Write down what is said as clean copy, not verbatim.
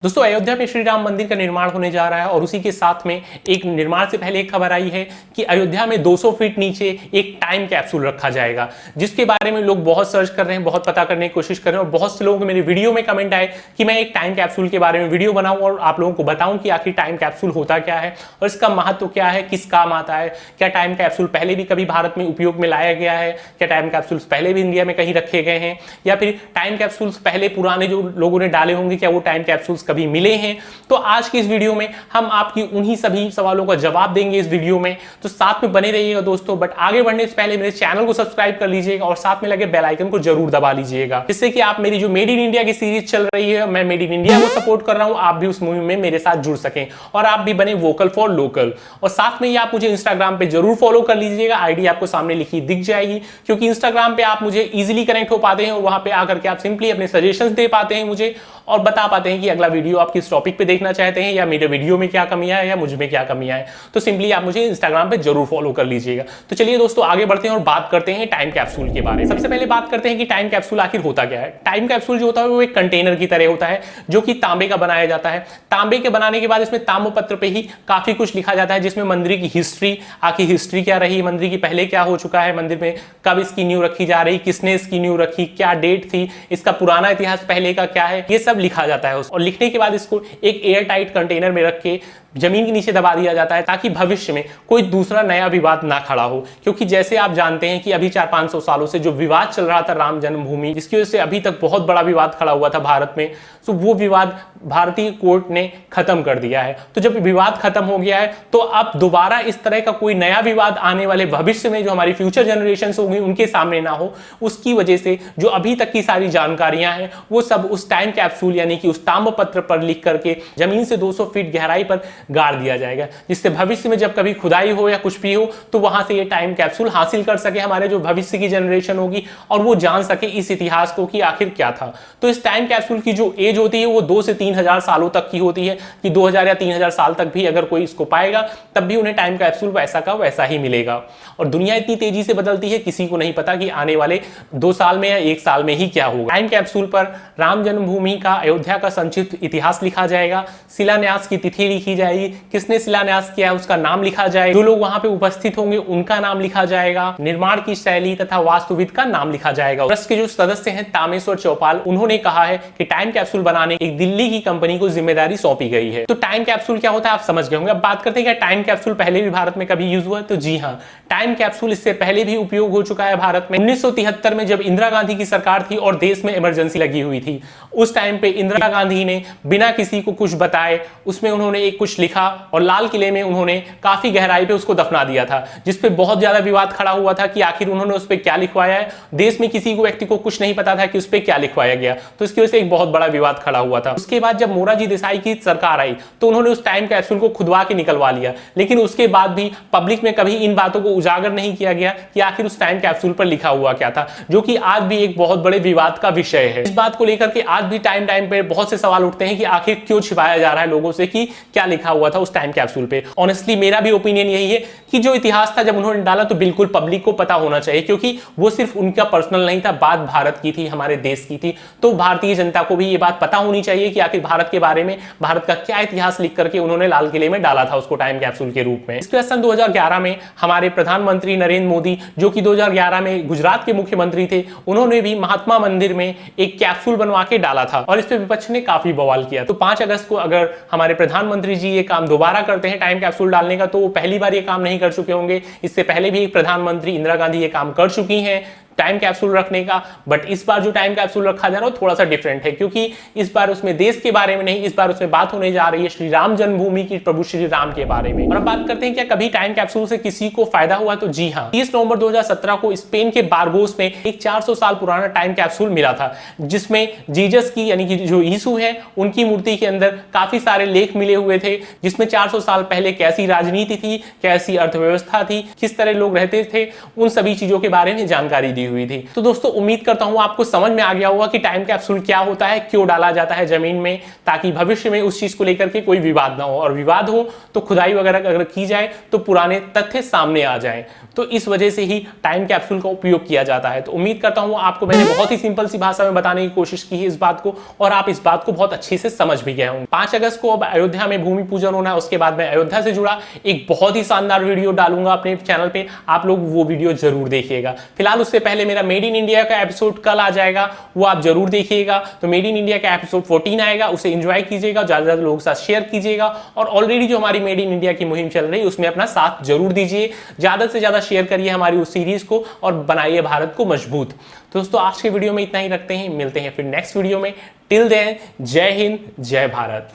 दोस्तों, अयोध्या में श्री राम मंदिर का निर्माण होने जा रहा है और उसी के साथ में एक निर्माण से पहले एक खबर आई है कि अयोध्या में 200 फीट नीचे एक टाइम कैप्सूल रखा जाएगा, जिसके बारे में लोग बहुत सर्च कर रहे हैं, बहुत पता करने की कोशिश कर रहे हैं और बहुत से लोगों को मेरे वीडियो में कमेंट आए कि मैं एक टाइम कैप्सूल के बारे में वीडियो बनाऊं और आप लोगों को बताऊं कि आखिर टाइम कैप्सूल होता क्या है और इसका महत्व क्या है, किस काम आता है, क्या टाइम कैप्सूल पहले भी कभी भारत में उपयोग में लाया गया है, क्या टाइम कैप्सूल्स पहले भी इंडिया में कहीं रखे गए हैं या फिर टाइम कैप्सूल्स पहले पुराने जो लोगों ने डाले होंगे क्या वो टाइम कैप्सूल्स कभी मिले हैं। तो आज की इस वीडियो में हम आपकी उन्हीं सभी सवालों का जवाब देंगे इस वीडियो में, तो साथ में बने रहिएगा दोस्तों। बट आगे बढ़ने से पहले मेरे चैनल को सब्सक्राइब कर लीजिएगा और साथ में लगे बेल आइकन को जरूर दबा लीजिएगा, जिससे कि आप मेरी जो मेड इन इंडिया की सीरीज चल रही है, मैं मेड इन इंडिया को सपोर्ट कर रहा हूं, आप भी उस मुहिम में मेरे साथ जुड़ सकें और आप भी बने वोकल फॉर लोकल। और साथ में ही आप मुझे इंस्टाग्राम पे जरूर फॉलो कर लीजिएगा, आईडी आपको सामने लिखी दिख जाएगी, क्योंकि इंस्टाग्राम पे आप मुझे इजीली कनेक्ट हो पाते हैं और वहां पे आकर के आप सिंपली अपने सजेशंस दे पाते हैं मुझे और बता पाते हैं कि अगला वीडियो आप किस टॉपिक पे देखना चाहते हैं या मेरे वीडियो में क्या कमियां है या मुझ में क्या कमियां है। तो सिंपली आप मुझे इंस्टाग्राम पे जरूर फॉलो कर लीजिएगा। तो चलिए दोस्तों आगे बढ़ते हैं और बात करते हैं टाइम कैप्सूल के बारे में। सबसे पहले बात करते हैं कि टाइम कैप्सूल आखिर होता क्या है। टाइम कैप्सूल जो होता है वो एक कंटेनर की तरह होता है जो कि तांबे का बनाया जाता है। तांबे के बनाने के बाद इसमें ताम्रपत्र पे ही काफी कुछ लिखा जाता है, जिसमें मंदिर की हिस्ट्री, आखिर हिस्ट्री क्या रही, मंदिर की पहले क्या हो चुका है, मंदिर में कब इसकी नींव रखी जा रही, किसने इसकी नींव रखी, क्या डेट थी, इसका पुराना इतिहास पहले का क्या है, ये सब लिखा जाता है। और लिखने के बाद इसको एक एयर टाइट कंटेनर में रख के जमीन के नीचे दबा दिया जाता है ताकि भविष्य में कोई दूसरा नया विवाद ना खड़ा हो। क्योंकि जैसे आप जानते हैं कि अभी 400-500 सालों से जो विवाद चल रहा था राम जन्मभूमि, जिसकी वजह से अभी तक बहुत बड़ा विवाद खड़ा हुआ था भारत में, तो वो विवाद भारतीय कोर्ट ने खत्म कर दिया है। तो जब विवाद खत्म हो गया है तो अब दोबारा इस तरह का कोई नया विवाद आने वाले भविष्य में जो हमारी फ्यूचर जनरेशन होंगी उनके सामने ना हो, उसकी वजह से जो अभी तक की सारी जानकारियां हैं वो सब उस टाइम कैप्सूल यानी कि उस ताम्रपत्र पर लिख करके जमीन से 200 फीट गहराई पर गाड़ दिया जाएगा, जिससे भविष्य में जब कभी खुदाई हो या कुछ भी हो तो वहां से ये टाइम कैप्सूल हासिल कर सके हमारे जो भविष्य की जनरेशन होगी और वो जान सके इस इतिहास को कि आखिर क्या था। तो इस टाइम कैप्सूल की जो एज होती है वो 2 से 3 हजार सालों तक की होती है कि 2000 या 3000 साल तक भी अगर कोई इसको पाएगा तब भी उन्हें टाइम कैप्सूल वैसा का वैसा ही मिलेगा। और दुनिया इतनी तेजी से बदलती है, किसी को नहीं पता कि आने वाले 2 साल में या 1 साल में ही क्या होगा। टाइम कैप्सूल पर राम जन्मभूमि का, अयोध्या का संक्षिप्त इतिहास लिखा जाएगा, शिलान्यास की तिथि लिखी जाएगी, किसने शिलान्यास किया है उसका नाम लिखा जाएगा, जो लोग वहां पे उपस्थित होंगे उनका नाम लिखा जाएगा, निर्माण की शैली तथा वास्तुविद का नाम लिखा जाएगा। ट्रस्ट के जो सदस्य हैं तामेश्वर चौपाल, उन्होंने कहा है कि टाइम कैप्सूल बनाने एक दिल्ली की कंपनी को जिम्मेदारी सौंपी गई है। तो टाइम कैप्सूल क्या होता है आप समझ गए होंगे। अब बात करते हैं कि टाइम कैप्सूल पहले भी भारत में कभी यूज हुआ है। तो जी हाँ, टाइम कैप्सूल इससे पहले भी उपयोग हो चुका है भारत में। 1973 में जब इंदिरा गांधी की सरकार थी और देश में इमरजेंसी लगी हुई थी, उस टाइम पे इंदिरा गांधी ने बिना किसी को कुछ बताए उसमें उन्होंने एक कुछ लिखा और लाल किले में उन्होंने काफी गहराई पे उसको दफना दिया था, जिसपे बहुत ज्यादा विवाद खड़ा हुआ था कि आखिर उन्होंने उस पे क्या लिखवाया है। देश में किसी को व्यक्ति को कुछ नहीं पता था कि उस पे क्या लिखवाया गया, तो इसकी वजह से एक बहुत बड़ा विवाद खड़ा हुआ था। उसके बाद जब मोरारजी देसाई की सरकार आई तो उन्होंने उस टाइम कैप्सूल को खुदवा के निकलवा लिया, लेकिन उसके बाद भी पब्लिक में कभी इन बातों को उजागर नहीं किया गया कि आखिर उस टाइम कैप्सूल पर लिखा हुआ क्या था, जो कि आज भी एक बहुत बड़े विवाद का विषय है। इस बात को लेकर के आज भी टाइम पे बहुत से सवाल उठते हैं कि आखिर क्यों छिपाया जा रहा है लोगों से कि क्या लिखा हुआ था उस टाइम कैप्सूल पे। ऑनेस्टली मेरा भी ओपिनियन यही है कि जो इतिहास था जब उन्होंने डाला तो बिल्कुल पब्लिक को पता होना चाहिए, क्योंकि वो सिर्फ उनका पर्सनल नहीं था, बात भारत की थी, हमारे देश की थी। तो भारतीय जनता को भी ये बात पता होनी चाहिए कि आखिर भारत के बारे में, भारत का क्या इतिहास लिख करके उन्होंने लाल किले में डाला था उसको टाइम कैप्सूल के रूप में। इसके बाद सन 2011 में हमारे प्रधानमंत्री नरेंद्र मोदी, जो कि 2011 में गुजरात के मुख्यमंत्री थे, उन्होंने भी महात्मा मंदिर में एक कैप्सूल बनवा के डाला था और इस पे विपक्ष ने काफी बवाल किया। तो 5 अगस्त को अगर हमारे प्रधानमंत्री जी ये काम दोबारा करते हैं टाइम कैप्सूल डालने का, तो वो पहली बार ये काम नहीं कर चुके होंगे। इससे पहले भी एक प्रधानमंत्री इंदिरा गांधी ये काम कर चुकी हैं टाइम कैप्सूल रखने का, बट इस बार जो टाइम कैप्सूल रखा जा रहा है थोड़ा सा डिफरेंट है, क्योंकि इस बार उसमें देश के बारे में नहीं, इस बार उसमें बात होने जा रही है श्री राम जन्मभूमि की, प्रभु श्री राम के बारे में। और अब बात करते हैं क्या कभी टाइम कैप्सूल से किसी को फायदा हुआ। तो जी हाँ, 30 नवंबर 2017 को स्पेन के बारगोस में एक 400 साल पुराना टाइम कैप्सूल मिला था, जिसमें जीसस की यानी कि जो यीशु है उनकी मूर्ति के अंदर काफी सारे लेख मिले हुए थे, जिसमें 400 साल पहले कैसी राजनीति थी, कैसी अर्थव्यवस्था थी, किस तरह लोग रहते थे, उन सभी चीजों के बारे में जानकारी दी हुई थी। तो दोस्तों उम्मीद करता हूं आपको समझ में आ गया होगा कि टाइम कैप्सूल क्या होता है, क्यों डाला जाता है जमीन में, ताकि भविष्य में उस चीज को लेकर के कोई विवाद ना हो, और विवाद हो तो खुदाई वगैरह अगर की जाए तो पुराने तथ्य सामने आ जाएं। तो इस वजह से ही टाइम कैप्सूल का उपयोग किया जाता है। तो उम्मीद करता हूं आपको मैंने बहुत ही सिंपल सी भाषा में बताने की कोशिश की है इस बात को, और आप इस बात को बहुत अच्छे से समझ भी गए होंगे। 5 अगस्त को अब अयोध्या में भूमि पूजन होना है, उसके बाद मैं अयोध्या से जुड़ा एक बहुत ही शानदार वीडियो डालूंगा अपने चैनल पे, आप लोग वो वीडियो जरूर देखिएगा। फिलहाल उससे पहले मेरा मेड इन इंडिया का एपिसोड कल आ जाएगा, वो आप जरूर देखिएगा। तो मेड इन इंडिया का एपिसोड 14 आएगा, उसे एंजॉय कीजिएगा, ज्यादा से ज्यादा लोगों के साथ शेयर कीजिएगा, और ऑलरेडी जो हमारी मेड इन इंडिया की मुहिम चल रही है उसमें अपना साथ जरूर दीजिए, ज्यादा से ज्यादा शेयर करिए हमारी उस सीरीज को और बनाइए भारत को मजबूत। तो दोस्तों आज के वीडियो में इतना ही रखते हैं, मिलते हैं फिर नेक्स्ट वीडियो में। टिल देन जय हिंद जय भारत।